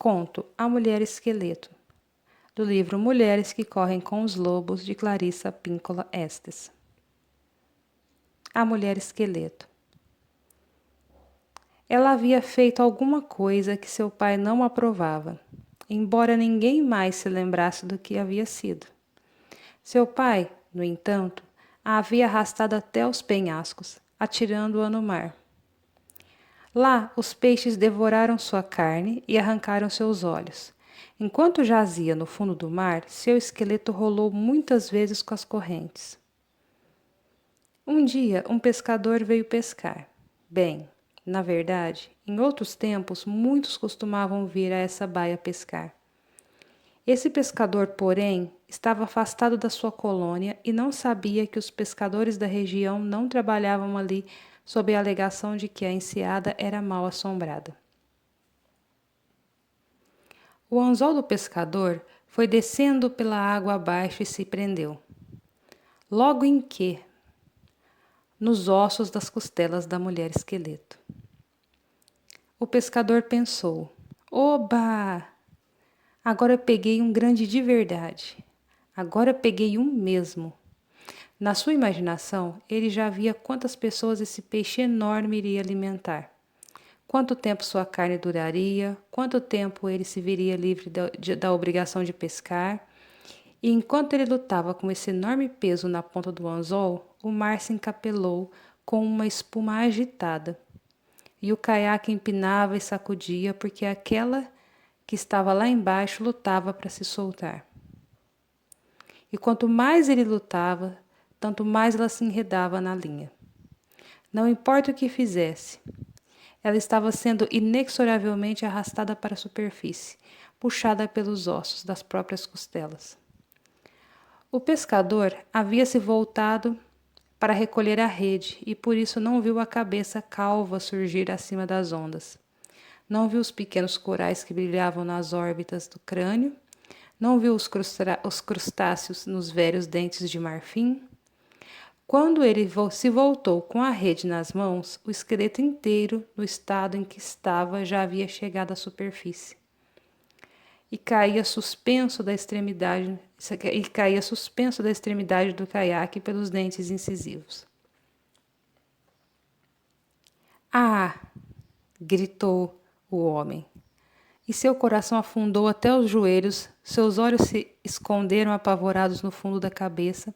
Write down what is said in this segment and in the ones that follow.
Conto A Mulher Esqueleto, do livro Mulheres que Correm com os Lobos, de Clarissa Pinkola Estes. A Mulher Esqueleto. Ela havia feito alguma coisa que seu pai não aprovava, embora ninguém mais se lembrasse do que havia sido. Seu pai, no entanto, a havia arrastado até os penhascos, atirando-a no mar. Lá, os peixes devoraram sua carne e arrancaram seus olhos. Enquanto jazia no fundo do mar, seu esqueleto rolou muitas vezes com as correntes. Um dia, um pescador veio pescar. Bem, na verdade, em outros tempos, muitos costumavam vir a essa baía pescar. Esse pescador, porém, estava afastado da sua colônia e não sabia que os pescadores da região não trabalhavam ali sob a alegação de que a enseada era mal assombrada. O anzol do pescador foi descendo pela água abaixo e se prendeu. Logo em que? Nos ossos das costelas da mulher esqueleto. O pescador pensou: Oba! Agora peguei um grande de verdade. Agora peguei um mesmo. Na sua imaginação, ele já via quantas pessoas esse peixe enorme iria alimentar. Quanto tempo sua carne duraria, quanto tempo ele se veria livre da obrigação de pescar. E enquanto ele lutava com esse enorme peso na ponta do anzol, o mar se encapelou com uma espuma agitada. E o caiaque empinava e sacudia porque aquela que estava lá embaixo lutava para se soltar. E quanto mais ele lutava, tanto mais ela se enredava na linha. Não importa o que fizesse, ela estava sendo inexoravelmente arrastada para a superfície, puxada pelos ossos das próprias costelas. O pescador havia se voltado para recolher a rede e por isso não viu a cabeça calva surgir acima das ondas. Não viu os pequenos corais que brilhavam nas órbitas do crânio. Não viu os crustáceos nos velhos dentes de marfim. Quando ele se voltou com a rede nas mãos, o esqueleto inteiro, no estado em que estava, já havia chegado à superfície. E caía suspenso da extremidade do caiaque pelos dentes incisivos. Ah! Gritou o homem. E seu coração afundou até os joelhos, seus olhos se esconderam apavorados no fundo da cabeça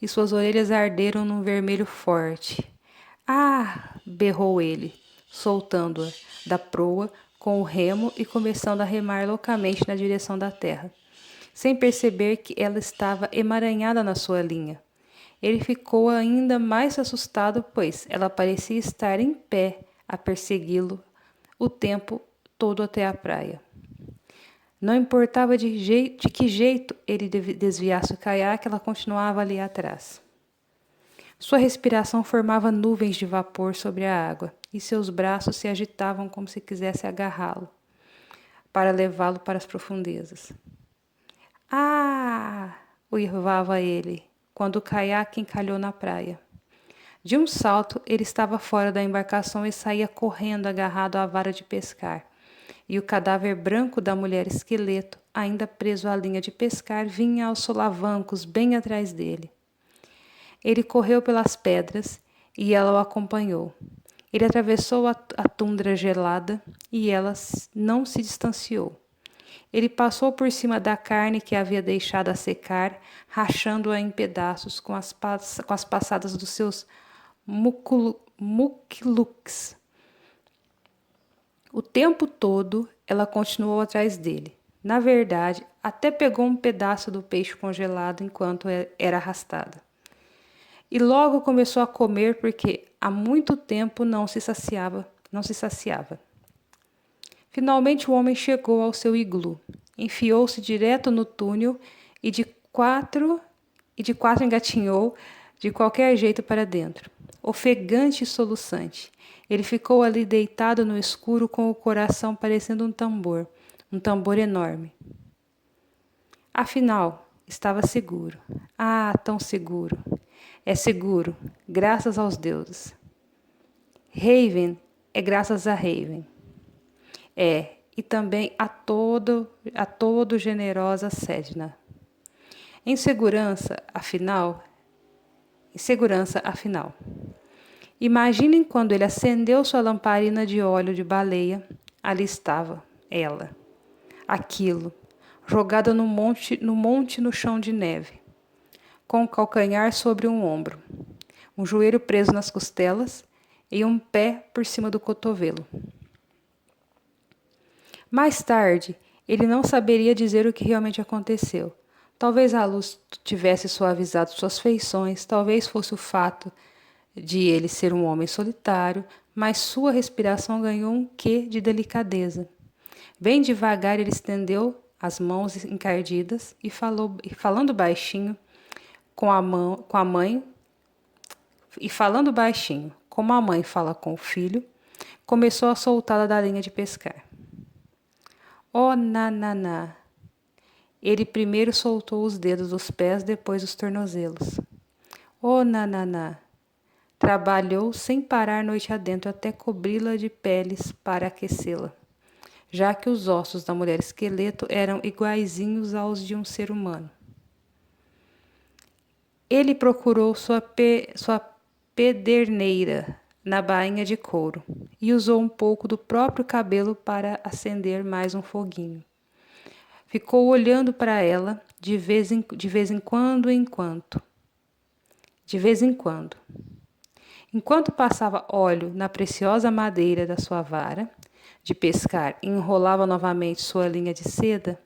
e suas orelhas arderam num vermelho forte. Ah! Berrou ele, soltando-a da proa com o remo e começando a remar loucamente na direção da terra, sem perceber que ela estava emaranhada na sua linha. Ele ficou ainda mais assustado, pois ela parecia estar em pé a persegui-lo o tempo todo até a praia. Não importava de que jeito ele desviasse o caiaque, ela continuava ali atrás. Sua respiração formava nuvens de vapor sobre a água e seus braços se agitavam como se quisesse agarrá-lo para levá-lo para as profundezas. Ah! Uivava ele, quando o caiaque encalhou na praia. De um salto, ele estava fora da embarcação e saía correndo agarrado à vara de pescar. E o cadáver branco da mulher esqueleto, ainda preso à linha de pescar, vinha aos solavancos bem atrás dele. Ele correu pelas pedras e ela o acompanhou. Ele atravessou a tundra gelada e ela não se distanciou. Ele passou por cima da carne que havia deixado a secar, rachando-a em pedaços com as passadas dos seus muquilux. O tempo todo ela continuou atrás dele. Na verdade, até pegou um pedaço do peixe congelado enquanto era arrastada. E logo começou a comer porque há muito tempo não se saciava. Finalmente o homem chegou ao seu iglu, enfiou-se direto no túnel e de quatro engatinhou de qualquer jeito para dentro, ofegante e soluçante. Ele ficou ali deitado no escuro com o coração parecendo um tambor enorme. Afinal, estava seguro. Ah, tão seguro. É seguro, graças aos deuses. Haven é graças a Haven. e também a todo generosa Sedna. Em segurança, afinal. Imaginem quando ele acendeu sua lamparina de óleo de baleia, ali estava ela, aquilo, jogada no chão de neve, com o calcanhar sobre um ombro, um joelho preso nas costelas e um pé por cima do cotovelo. Mais tarde, ele não saberia dizer o que realmente aconteceu. Talvez a luz tivesse suavizado suas feições, talvez fosse o fato de ele ser um homem solitário, mas sua respiração ganhou um quê de delicadeza. Bem devagar ele estendeu as mãos encardidas e falando baixinho como a mãe fala com o filho, começou a soltá-la da linha de pescar. Oh, nananá! Ele primeiro soltou os dedos dos pés, depois os tornozelos. Oh, nananá! Trabalhou sem parar noite adentro até cobri-la de peles para aquecê-la, já que os ossos da mulher esqueleto eram iguaizinhos aos de um ser humano. Ele procurou sua pederneira na bainha de couro e usou um pouco do próprio cabelo para acender mais um foguinho. Ficou olhando para ela de vez em quando. Enquanto passava óleo na preciosa madeira da sua vara de pescar e enrolava novamente sua linha de seda,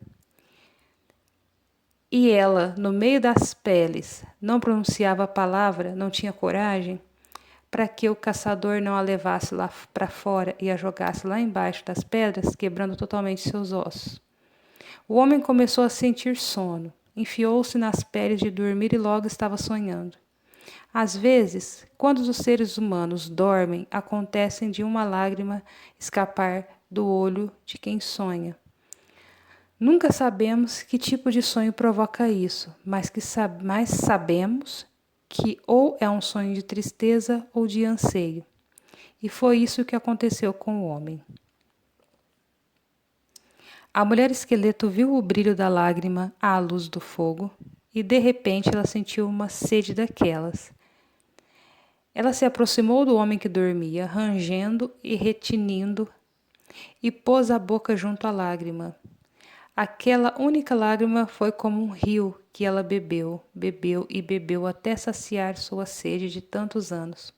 e ela, no meio das peles, não pronunciava a palavra, não tinha coragem, para que o caçador não a levasse lá para fora e a jogasse lá embaixo das pedras, quebrando totalmente seus ossos. O homem começou a sentir sono, enfiou-se nas peles de dormir e logo estava sonhando. Às vezes, quando os seres humanos dormem, acontecem de uma lágrima escapar do olho de quem sonha. Nunca sabemos que tipo de sonho provoca isso, mas sabemos que ou é um sonho de tristeza ou de anseio. E foi isso que aconteceu com o homem. A mulher esqueleto viu o brilho da lágrima à luz do fogo e, de repente, ela sentiu uma sede daquelas. Ela se aproximou do homem que dormia, rangendo e retinindo, e pôs a boca junto à lágrima. Aquela única lágrima foi como um rio que ela bebeu e bebeu até saciar sua sede de tantos anos.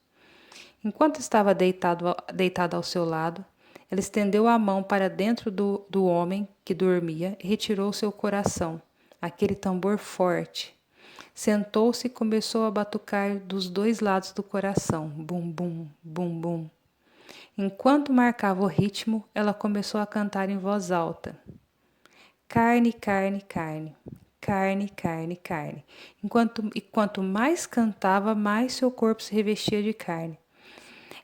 Enquanto estava deitada ao seu lado, ela estendeu a mão para dentro do homem que dormia e retirou seu coração, aquele tambor forte. Sentou-se e começou a batucar dos dois lados do coração, bum, bum, bum, bum. Enquanto marcava o ritmo, ela começou a cantar em voz alta. Carne, carne, carne, carne, carne, carne. Quanto mais cantava, mais seu corpo se revestia de carne.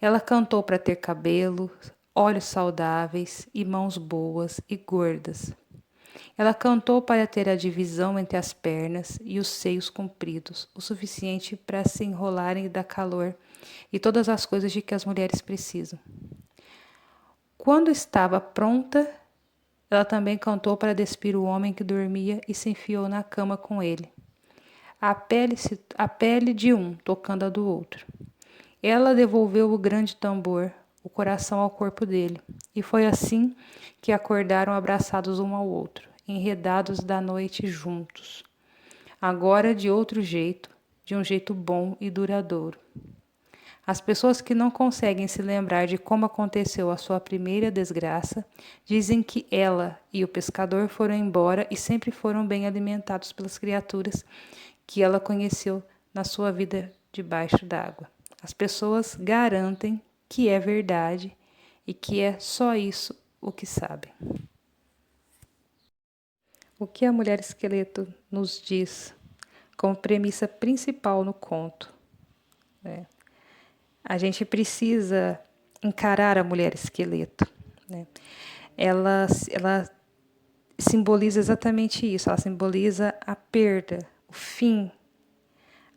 Ela cantou para ter cabelo, olhos saudáveis e mãos boas e gordas. Ela cantou para ter a divisão entre as pernas e os seios compridos, o suficiente para se enrolarem e dar calor e todas as coisas de que as mulheres precisam. Quando estava pronta, ela também cantou para despir o homem que dormia e se enfiou na cama com ele. A pele de um tocando a do outro. Ela devolveu o grande tambor, o coração ao corpo dele, e foi assim que acordaram abraçados um ao outro, enredados da noite juntos. Agora de outro jeito, de um jeito bom e duradouro. As pessoas que não conseguem se lembrar de como aconteceu a sua primeira desgraça, dizem que ela e o pescador foram embora e sempre foram bem alimentados pelas criaturas que ela conheceu na sua vida debaixo d'água. As pessoas garantem que é verdade e que é só isso o que sabem. O que a mulher esqueleto nos diz como premissa principal no conto? A gente precisa encarar a mulher esqueleto. Ela simboliza exatamente isso. Ela simboliza a perda, o fim,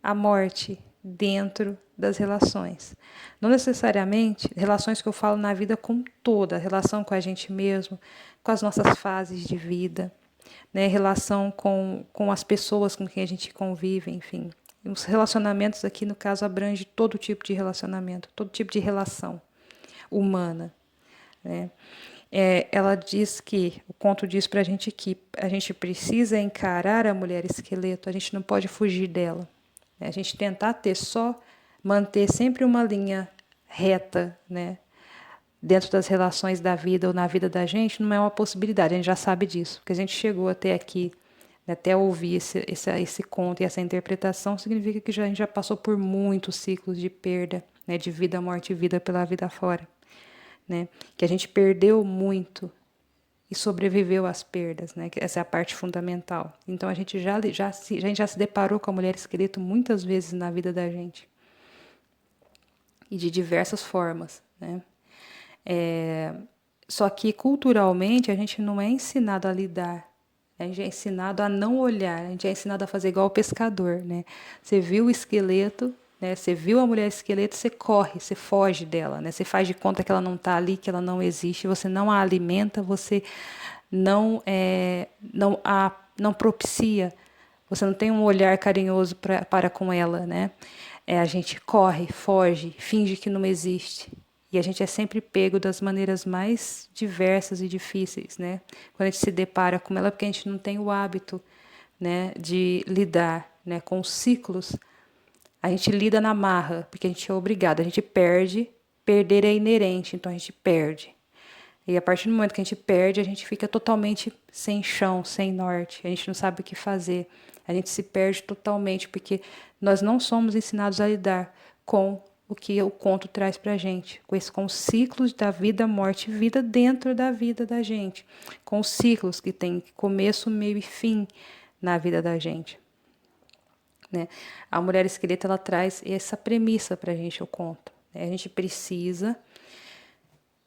a morte dentro das relações. Não necessariamente relações que eu falo na vida como toda, relação com a gente mesmo, com as nossas fases de vida, né? Relação com as pessoas com quem a gente convive, enfim. Os relacionamentos aqui, no caso, abrange todo tipo de relacionamento, todo tipo de relação humana, né? Ela diz que, o conto diz para a gente que a gente precisa encarar a mulher esqueleto, a gente não pode fugir dela. A gente tentar manter sempre uma linha reta, né, dentro das relações da vida ou na vida da gente, não é uma possibilidade, a gente já sabe disso. Porque a gente chegou até aqui, né, até ouvir esse conto e essa interpretação, significa que a gente já passou por muitos ciclos de perda, né, de vida, morte e vida pela vida fora. Né, que a gente perdeu muito e sobreviveu às perdas, né? Que essa é a parte fundamental. Então a gente já se deparou com a mulher esqueleto muitas vezes na vida da gente e de diversas formas, né? Só que culturalmente a gente não é ensinado a lidar. A gente é ensinado a não olhar, a gente é ensinado a fazer igual o pescador, né? Você viu o esqueleto, né? Você viu a mulher esqueleto, você corre, você foge dela, né? Você faz de conta que ela não está ali, que ela não existe, você não a alimenta, você não propicia, você não tem um olhar carinhoso para com ela, né? A gente corre, foge, finge que não existe. E a gente é sempre pego das maneiras mais diversas e difíceis, né? Quando a gente se depara com ela, porque a gente não tem o hábito, né, de lidar, né, com os ciclos. A gente lida na marra, porque a gente é obrigado, a gente perde, perder é inerente, então a gente perde. E a partir do momento que a gente perde, a gente fica totalmente sem chão, sem norte, a gente não sabe o que fazer, a gente se perde totalmente, porque nós não somos ensinados a lidar com o que o conto traz para a gente, com os ciclos da vida, morte e vida dentro da vida da gente, com os ciclos que tem começo, meio e fim na vida da gente. Né? A mulher esqueleto, ela traz essa premissa para a gente, o conto. Né? A gente precisa,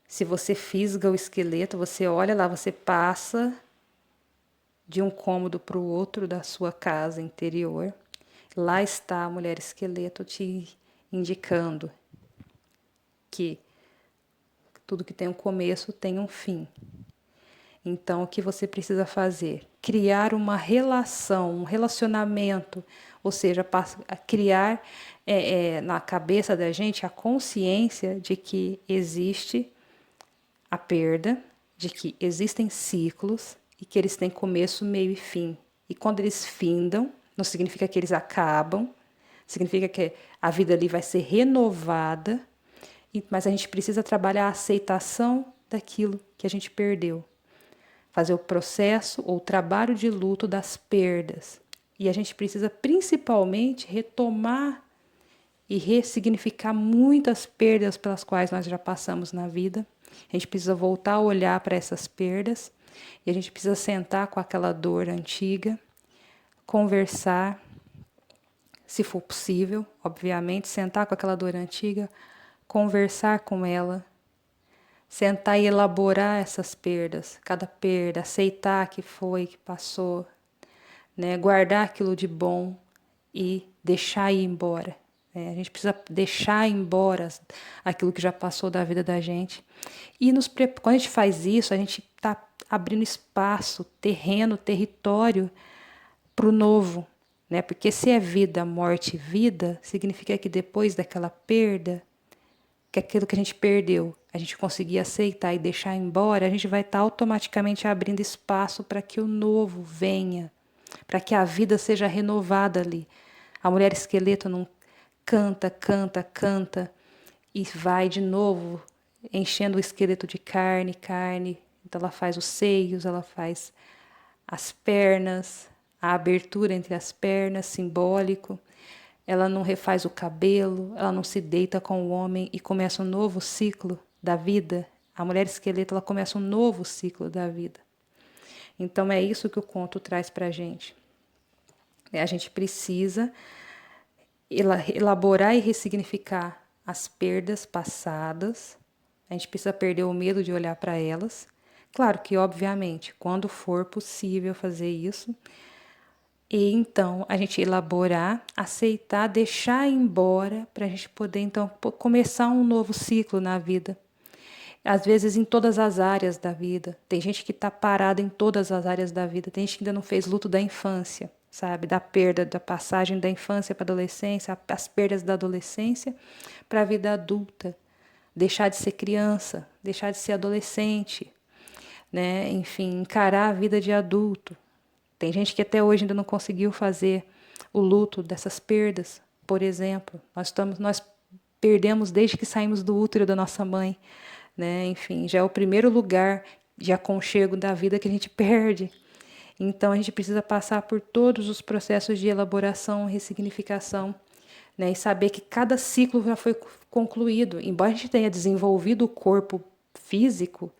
se você fisga o esqueleto, você olha lá, você passa de um cômodo para o outro da sua casa interior, lá está a mulher esqueleto te indicando que tudo que tem um começo tem um fim. Então, o que você precisa fazer? Criar uma relação, um relacionamento, ou seja, criar na cabeça da gente a consciência de que existe a perda, de que existem ciclos e que eles têm começo, meio e fim. E quando eles findam, não significa que eles acabam, significa que a vida ali vai ser renovada, mas a gente precisa trabalhar a aceitação daquilo que a gente perdeu. Fazer o processo ou o trabalho de luto das perdas. E a gente precisa principalmente retomar e ressignificar muitas perdas pelas quais nós já passamos na vida. A gente precisa voltar a olhar para essas perdas e a gente precisa sentar com aquela dor antiga, conversar, se for possível, obviamente, sentar com aquela dor antiga, conversar com ela, sentar e elaborar essas perdas, cada perda, aceitar que foi, que passou, né? Guardar aquilo de bom e deixar ir embora. A gente precisa deixar embora aquilo que já passou da vida da gente. E quando a gente faz isso, a gente está abrindo espaço, terreno, território para o novo. Né? Porque se é vida, morte e vida, significa que depois daquela perda, que aquilo que a gente perdeu, a gente conseguir aceitar e deixar embora, a gente vai estar automaticamente abrindo espaço para que o novo venha, para que a vida seja renovada ali. A mulher esqueleto não canta, canta, canta e vai de novo enchendo o esqueleto de carne, carne. Então ela faz os seios, ela faz as pernas, a abertura entre as pernas, simbólico. Ela não refaz o cabelo, ela não se deita com o homem e começa um novo ciclo da vida. A mulher esqueleto, ela começa um novo ciclo da vida. Então é isso que o conto traz para a gente. A gente precisa elaborar e ressignificar as perdas passadas. A gente precisa perder o medo de olhar para elas. Claro que, obviamente, quando for possível fazer isso, E então a gente elaborar, aceitar, deixar embora, para a gente poder então começar um novo ciclo na vida. Às vezes em todas as áreas da vida. Tem gente que está parada em todas as áreas da vida. Tem gente que ainda não fez luto da infância, sabe? Da perda, da passagem da infância para a adolescência, as perdas da adolescência para a vida adulta. Deixar de ser criança, deixar de ser adolescente, né? Enfim, encarar a vida de adulto. Tem gente que até hoje ainda não conseguiu fazer o luto dessas perdas, por exemplo. Nós perdemos desde que saímos do útero da nossa mãe, né? Enfim, já é o primeiro lugar de aconchego da vida que a gente perde. Então a gente precisa passar por todos os processos de elaboração, ressignificação, né? E saber que cada ciclo já foi concluído. Embora a gente tenha desenvolvido o corpo físico,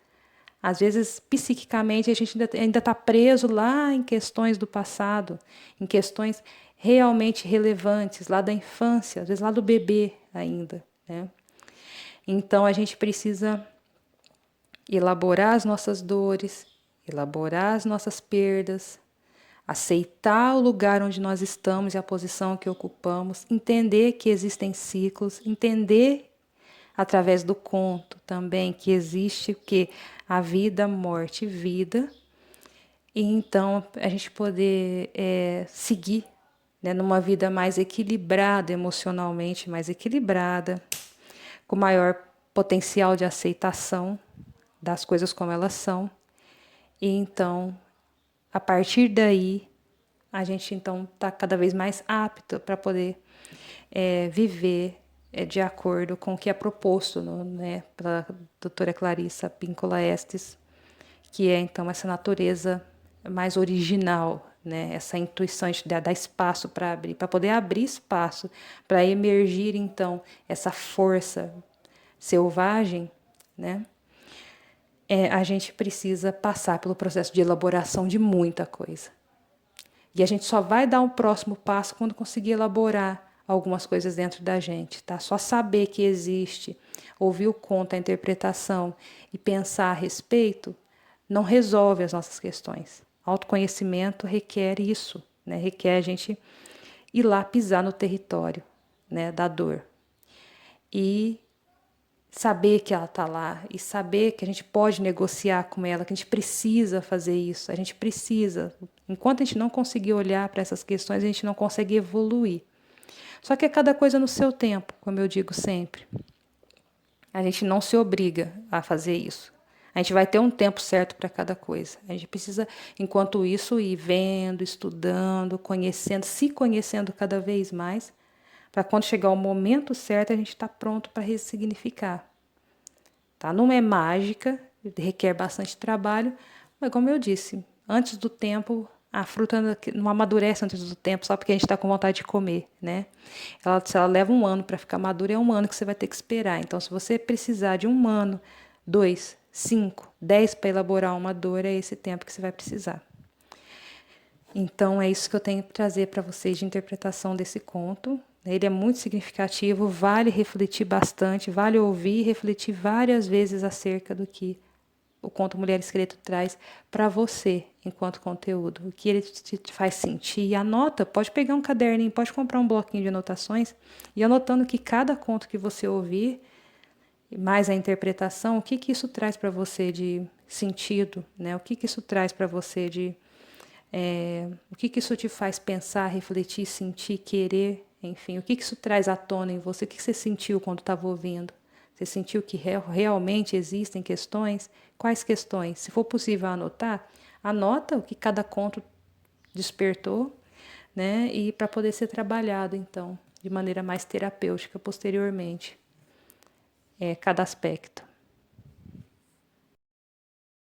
às vezes, psiquicamente, a gente ainda está preso lá em questões do passado, em questões realmente relevantes, lá da infância, às vezes lá do bebê ainda, né? Então, a gente precisa elaborar as nossas dores, elaborar as nossas perdas, aceitar o lugar onde nós estamos e a posição que ocupamos, entender que existem ciclos, entender através do conto também que existe o que a vida, morte e vida, e então a gente poder seguir, né, numa vida mais equilibrada emocionalmente, mais equilibrada, com maior potencial de aceitação das coisas como elas são. E então, a partir daí, a gente então está cada vez mais apto para poder viver de acordo com o que é proposto, né, pela doutora Clarissa Pinkola Estes, que é então essa natureza mais original, né, essa intuição de dar espaço para abrir, para poder abrir espaço, para emergir então essa força selvagem, né? A gente precisa passar pelo processo de elaboração de muita coisa. E a gente só vai dar um próximo passo quando conseguir elaborar algumas coisas dentro da gente, tá? Só saber que existe, ouvir o conto, a interpretação e pensar a respeito, não resolve as nossas questões. Autoconhecimento requer isso, né? Requer a gente ir lá pisar no território, né, da dor. E saber que ela está lá e saber que a gente pode negociar com ela, que a gente precisa fazer isso, a gente precisa. Enquanto a gente não conseguir olhar para essas questões, a gente não consegue evoluir. Só que é cada coisa no seu tempo, como eu digo sempre. A gente não se obriga a fazer isso. A gente vai ter um tempo certo para cada coisa. A gente precisa, enquanto isso, ir vendo, estudando, conhecendo, se conhecendo cada vez mais, para quando chegar o momento certo, a gente está pronto para ressignificar. Tá? Não é mágica, requer bastante trabalho, mas como eu disse, antes do tempo, a fruta não amadurece antes do tempo, só porque a gente está com vontade de comer, né? Se ela leva um ano para ficar madura, é um ano que você vai ter que esperar. Então, se você precisar de um ano, 2, 5, 10 para elaborar uma dor, é esse tempo que você vai precisar. Então, é isso que eu tenho para trazer para vocês de interpretação desse conto. Ele é muito significativo, vale refletir bastante, vale ouvir e refletir várias vezes acerca do que o conto Mulher Esqueleto traz para você, enquanto conteúdo. O que ele te faz sentir. Anota, pode pegar um caderninho, pode comprar um bloquinho de anotações e anotando que cada conto que você ouvir, mais a interpretação, o que isso traz para você de sentido, né? O que isso traz para você de... o que isso te faz pensar, refletir, sentir, querer, enfim, o que isso traz à tona em você, o que você sentiu quando estava ouvindo? Você sentiu que realmente existem questões? Quais questões? Se for possível anotar, anota o que cada conto despertou, né? E para poder ser trabalhado, então, de maneira mais terapêutica posteriormente, cada aspecto.